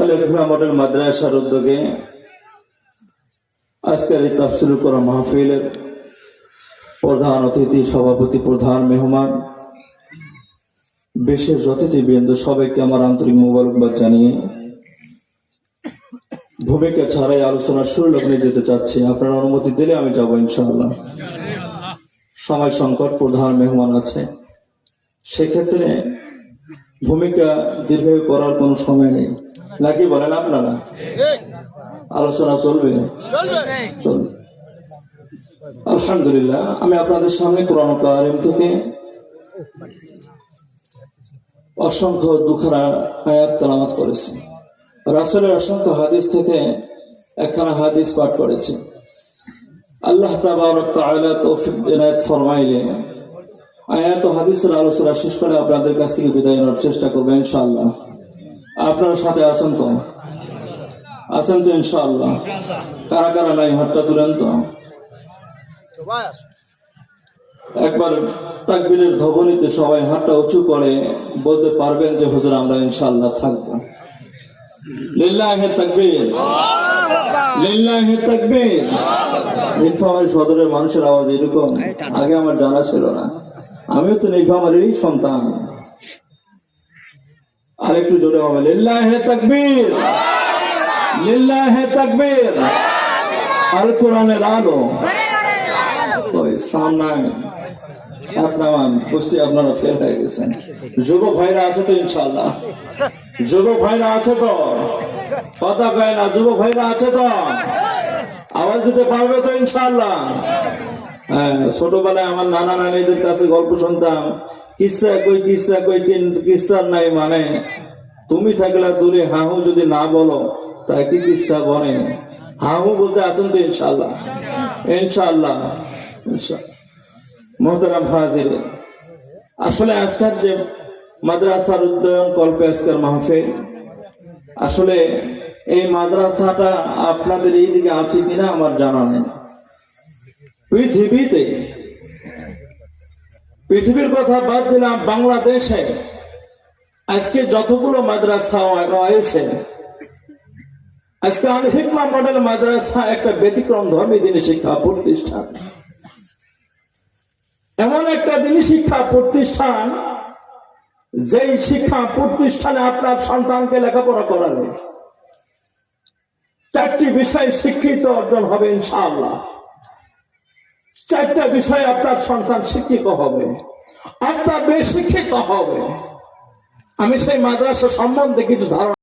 আল-ইকরা model মাদ্রাসার উদ্যোগে আজকের এই তাফসীরুল কোরআন মাহফিলের প্রধান অতিথি, সভাপতি, প্রধান মেহমান, বিশেষ অতিথিবৃন্দ সবাইকে আমার আন্তরিক মোবারকবাদ জানিয়ে ভূমিকা ছাড়াই আলোচনার শুরু লগ্নে যেতে চাচ্ছি। আপনারা অনুমতি দিলে আমি যাবো ইনশাআল্লাহ। সময় সংকট, প্রধান মেহমান আছে, সেক্ষেত্রে ভূমিকা দীর্ঘ করার কোনো সময় নেই, নাকি বলেন আপনারা? আলোচনা চলবে। আলহামদুলিল্লাহ, আমি আপনাদের সামনে কোরআন কারীম থেকে অসংখ্য দুখানা আয়াত তেলাওয়াত করেছি। রাসূলের অসংখ্য হাদিস থেকে একখানা হাদিস পাঠ করেছি। আল্লাহ তাবারক তাআলা তৌফিক ইনায়াত ফরমাইলে আয়াত ও হাদিসের আলোচনা শেষ করে আপনাদের কাছ থেকে বিদায় নেওয়ার চেষ্টা করবো ইনশাআল্লাহ। আপনারা সাথে আছেন তো? আছেন তো ইনশাআল্লাহ? কারা কারা নাই হাতটা তুলেন তো। একবার তাকবীরের ধ্বনিতে সবাই হাতটা উঁচু করে বলতে পারবেন যে হুজুর আমরা ইনশাআল্লাহ থাকবো। লিল্লাহি তাকবীর, লিল্লাহি তাকবীর। নীলফামারী সদরের মানুষের আওয়াজ এরকম আগে আমার জানা ছিল না। আমিও তো নীলফামারীরই সন্তান। আরেকটু জোরে হবে, লিল্লাহি তাকবীর, লিল্লাহি তাকবীর। আল কোরআনের আলো সামনে আপনারা ফের হয়ে গেছেন। যুবক ভাইরা আছে তো ইনশাআল্লাহ? যুবক ভাইরা আছে তো? কথা কয় না, যুবক ভাইরা আছে তো? আওয়াজ দিতে পারবে তো ইনশাআল্লাহ? হ্যাঁ, ছোটবেলায় আমার নানা নানিদের কাছে গল্প শুনতাম, কিসা কই কিসা কই, কিসার নাই মানে তুমি থাকলে দূরে হাহু যদি না বলো তাই কি কিসা বনে। হাহু বলতে আছেন তো ইনশাআল্লাহ? ইনশাআল্লাহ, ইনশাআল্লাহ। মুহতারাম হাজিরিন, আসলে আজকের যে মাদ্রাসার উদ্যান কল্পে আজকের মাহফিল, আসলে এই মাদ্রাসাটা আপনাদের এই দিকে আছে কিনা আমার জানা নেই। পৃথিবীর কথা বাদ দিলাম, বাংলাদেশে আজকে যতগুলো মাদ্রাসা রয়েছে, আজকে আল হিকমা মডেল মাদ্রাসা একটা ব্যতিক্রম ধর্মী দিনী শিক্ষা প্রতিষ্ঠান। এমন একটা দিনী শিক্ষা প্রতিষ্ঠান, যেই শিক্ষা প্রতিষ্ঠানে আপনার সন্তানকে লেখাপড়া করালে 4টি বিষয়ে শিক্ষিত অর্জন হবে ইনশাআল্লাহ। 4টা বিষয়ে আপনার সন্তান শিক্ষিত হবে, আপনার মেয়ে শিক্ষিত হবে। আমি সেই মাদ্রাসা সম্বন্ধে কিছু ধারণা